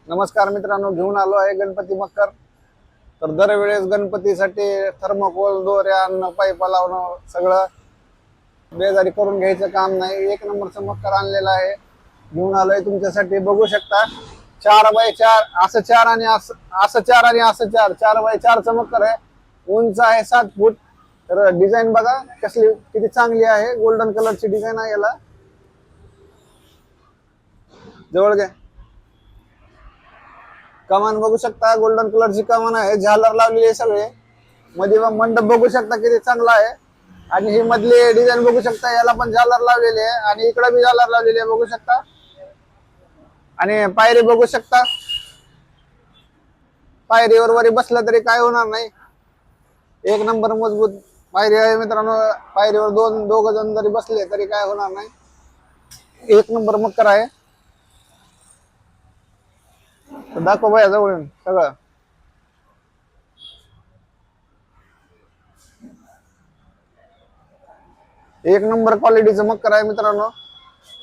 नमस्कार मित्रांनो, घेऊन आलो आहे गणपती मकर। तर दरवेळेस गणपतीसाठी थर्मोकोल, दोऱ्या आणणं, पाईपा लावणं सगळं बेजारी करून घ्यायचं काम नाही। एक नंबरचं मकर आणलेलं आहे, घेऊन आलोय तुमच्यासाठी। बघू शकता 4x4 असं 4 आणि असं 4 आणि असं 4 4x4चं मकर आहे। उंच आहे 7 फूट। तर डिझाईन बघा कसली किती चांगली आहे, गोल्डन कलरची डिझाईन आहे याला। जवळ घ्या, कमान बघू शकता, गोल्डन कलरची कमान आहे, झालर लावलेली आहे सगळे। मध्ये मंडप बघू शकता किती चांगला आहे। आणि ही मधली डिझाईन बघू शकता, याला पण झालर लावलेली आहे आणि इकडे बी झालर लावलेली आहे, बघू शकता। आणि पायरी बघू शकता, पायरीवर वरी बसलं तरी काय होणार नाही। एक नंबर मजबूत पायरी आहे मित्रांनो। पायरीवर दोघ जण जरी बसले तरी काय होणार नाही। एक नंबर मकर आहे। दाखव बाया जवळून सगळं। एक नंबर क्वालिटीचं मकर आहे मित्रांनो,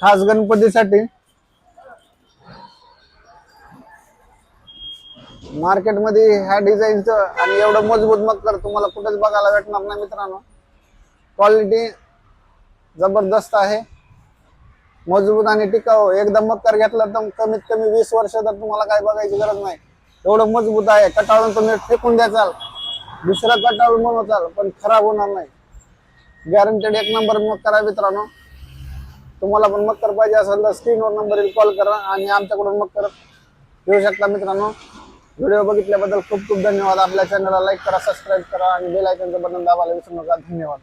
खास गणपतीसाठी। मार्केटमध्ये ह्या डिझाईनचं आणि एवढं मजबूत मकर तुम्हाला कुठेच बघायला भेटणार नाही मित्रांनो। क्वालिटी जबरदस्त आहे, मजबूत आणि टिकाऊ। एकदा मकर घेतला तर कमीत कमी 20 वर्ष तर तुम्हाला काय बघायची गरज नाही, एवढं मजबूत आहे। कटाळून तुम्ही फेकून द्याचाल, दुसरा कटाळून बनवचाल पण खराब होणार नाही। गॅरंटेड एक नंबर मकर आहे मित्रांनो। तुम्हाला पण मकर पाहिजे असेल तर स्क्रीनवर नंबरवर कॉल करा आणि आमच्याकडून मकर घेऊ शकता मित्रांनो। व्हिडिओ बघितल्याबद्दल खूप खूप धन्यवाद। आपल्या चॅनलला लाईक करा, सबस्क्राईब करा आणि बेल आयकॉनचं बटन दाबायला विसरू नका। धन्यवाद।